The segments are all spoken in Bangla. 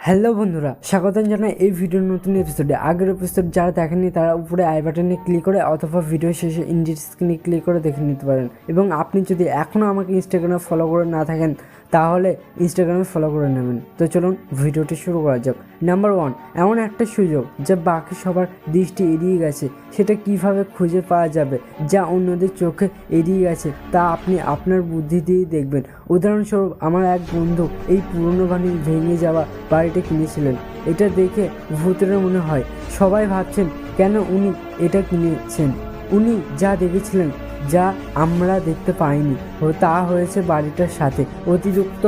হ্যালো বন্ধুরা, স্বাগতম জানাই এই ভিডিওর নতুন এপিসোডে। আগের এপিসোড যারা দেখেননি তারা উপরে আই বাটনে ক্লিক করে অথবা ভিডিও শেষে ইন্ডিট স্ক্রিনে ক্লিক করে দেখে নিতে পারেন। এবং আপনি যদি এখনও আমাকে ইনস্টাগ্রামে ফলো করে না থাকেন তাহলে ইনস্টাগ্রামে ফলো করে নেবেন। তো চলুন ভিডিওটি শুরু করা যাক। নাম্বার 1, এমন একটা সুযোগ যা বাকি সবার দৃষ্টি এড়িয়ে গেছে, সেটা কিভাবে খুঁজে পাওয়া যাবে যা অন্যদের চোখে এড়িয়ে গেছে তা আপনি আপনার বুদ্ধি দিয়েই দেখবেন। উদাহরণস্বরূপ, আমার এক বন্ধু এই পুরনো ভেঙে যাওয়া বাড়িটা কিনেছিলেন। এটা দেখে ভূতের মনে হয়। সবাই ভাবছেন কেন উনি এটা কিনেছেন। উনি যা দেখেছিলেন যা আমরা দেখতে পাইনি তা হয়েছে বাড়িটার সাথে। অতিরিক্ত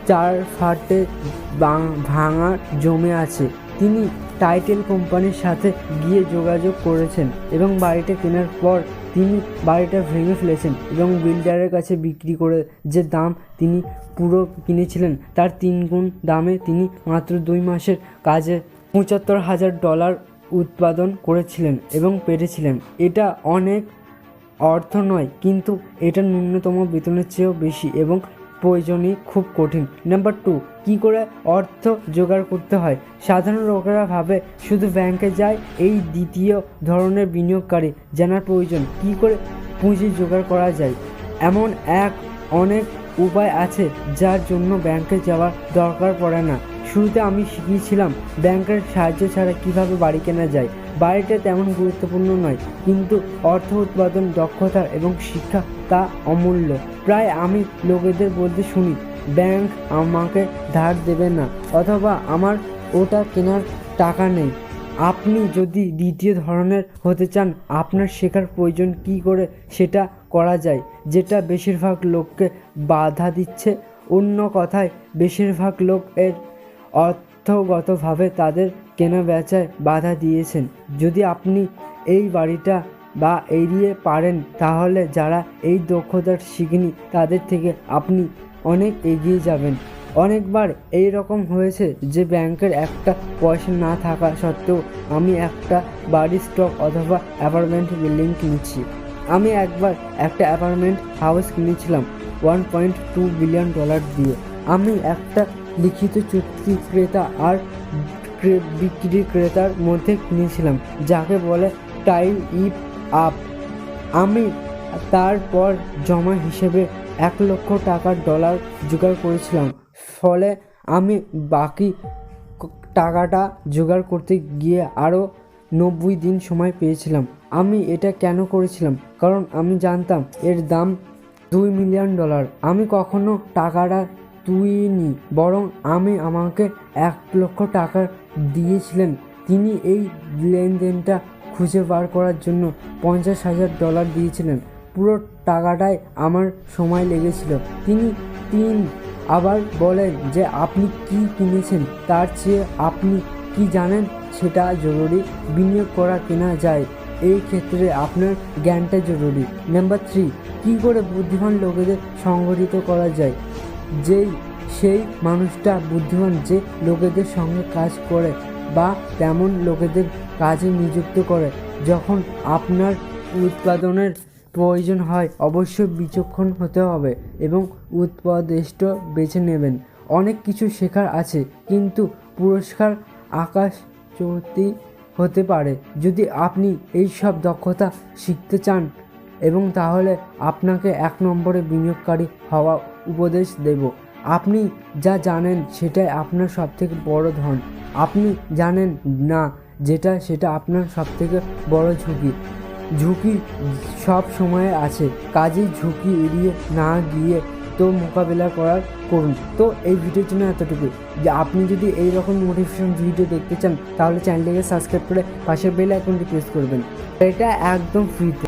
4 ফাটে ভাঙা জমে আছে। তিনি টাইটেল কোম্পানির সাথে গিয়ে যোগাযোগ করেছেন এবং বাড়িটা কেনার পর তিনি বাড়িটা ভেঙে ফেলেছেন এবং বিল্ডারের কাছে বিক্রি করে যে দাম তিনি পুরো কিনেছিলেন তার 3 গুণ দামে তিনি মাত্র 2 মাসের কাজে $75,000 উৎপাদন করেছিলেন এবং পেরেছিলেন। এটা অনেক অর্থ নয়, কিন্তু এটা ন্যূনতম বেতনের চেয়েও বেশি এবং প্রয়োজনই খুব কঠিন। নাম্বার 2, কী করে অর্থ জোগাড় করতে হয়। সাধারণ লোকেরা ভাবে শুধু ব্যাংকে যায়। এই দ্বিতীয় ধরনের বিনিয়োগকারী জানার প্রয়োজন কী করে পুঁজি জোগাড় করা যায়। এমন অনেক উপায় আছে যার জন্য ব্যাংকে যাওয়ার দরকার পড়ে না। শুরুতে আমি শিখিয়েছিলাম ব্যাংকের সাহায্য ছাড়া কিভাবে বাড়ি কেনা যায়। বাড়িটা তেমন গুরুত্বপূর্ণ নয়, কিন্তু অর্থ উৎপাদন, দক্ষতা এবং শিক্ষা তা অমূল্য। প্রায় আমি লোকেদের বলতে শুনি, ব্যাংক আমাকে ধার দেবে না, অথবা আমার ওটা কেনার টাকা নেই। আপনি যদি দ্বিতীয় ধরনের হতে চান, আপনার শেখার প্রয়োজন কী করে সেটা করা যায়, যেটা বেশিরভাগ লোককে বাধা দিচ্ছে। অন্য কথায়, বেশিরভাগ লোক এর অর্থগতভাবে তাদের কেনা বেচায় বাধা দিয়েছেন। যদি আপনি এই বাড়িটা এড়িয়ে পারেন, তাহলে যারা এই দক্ষতা শিখেনি তাদের থেকে আপনি অনেক এগিয়ে যাবেন। অনেকবার এই রকম হয়েছে যে ব্যাংকের একটা পয়সা না থাকা সত্ত্বেও আমি একটা বাড়ির স্টক অথবা অ্যাপার্টমেন্ট বিল্ডিং কিনেছি। আমি একবার একটা অ্যাপার্টমেন্ট হাউস কিনেছিলাম $1.2 বিলিয়ন দিয়ে। আমি একটা লিখিত চুক্তি ক্রেতা আর বিক্রেতার মধ্যে কিনেছিলাম, যাকে বলে টাই ইট আপ। আমি তারপর জমা হিসেবে $1,00,000 জোগাড় করেছিলাম। ফলে আমি বাকি টাকাটা জোগাড় করতে গিয়ে আরও 90 দিন সময় পেয়েছিলাম। আমি এটা কেন করেছিলাম? কারণ আমি জানতাম এর দাম $2 মিলিয়ন। আমি কখনো টাকাটা তুইনি, বরং আমাকে $1,00,000 দিয়েছিলেন। তিনি এই লেনদেনটা খুঁজে বার করার জন্য $50,000 দিয়েছিলেন। পুরো টাকাটাই আমার সময় লেগেছিল। তিনি আবার বলেন যে আপনি কি কিনেছেন তার চেয়ে আপনি কি জানেন সেটা জরুরি। বিনিয়োগ করা কেনা যায়, এই ক্ষেত্রে আপনার জ্ঞানটা জরুরি। নাম্বার 3, কী করে বুদ্ধিমান লোকেদের সংগঠিত করা যায়। সেই মানুষটা বুদ্ধিমান যে লোকেদের সঙ্গে কাজ করে বা তেমন লোকেদের কাজে নিযুক্ত করে। যখন আপনার উৎপাদনের প্রয়োজন হয়, অবশ্যই বিচক্ষণ হতে হবে এবং উপদেষ্ট বেছে নেবেন। অনেক কিছু শেখার আছে, কিন্তু পুরস্কার আকাশচুম্বী হতে পারে যদি আপনি এই সব দক্ষতা শিখতে চান। এবং তাহলে আপনাকে 1 নম্বরে বিনিয়োগকারী হওয়া উপদেশ দেব। আপনি যা জানেন সেটাই আপনার সবথেকে বড় ধন। আপনি জানেন না সেটা আপনার সবথেকে বড় ঝুঁকি সব সময় আছে, কাজেই ঝুঁকি এড়িয়ে না গিয়ে তো মোকাবেলা করুন। তো এই ভিডিওর জন্য এতটুকুই। যে আপনি যদি এই রকম মোটিভেশন ভিডিও দেখতে চান তাহলে চ্যানেলটিকে সাবস্ক্রাইব করে পাশের বেল আইকনটি প্রেস করবেন। এটা একদম ফ্রিতে।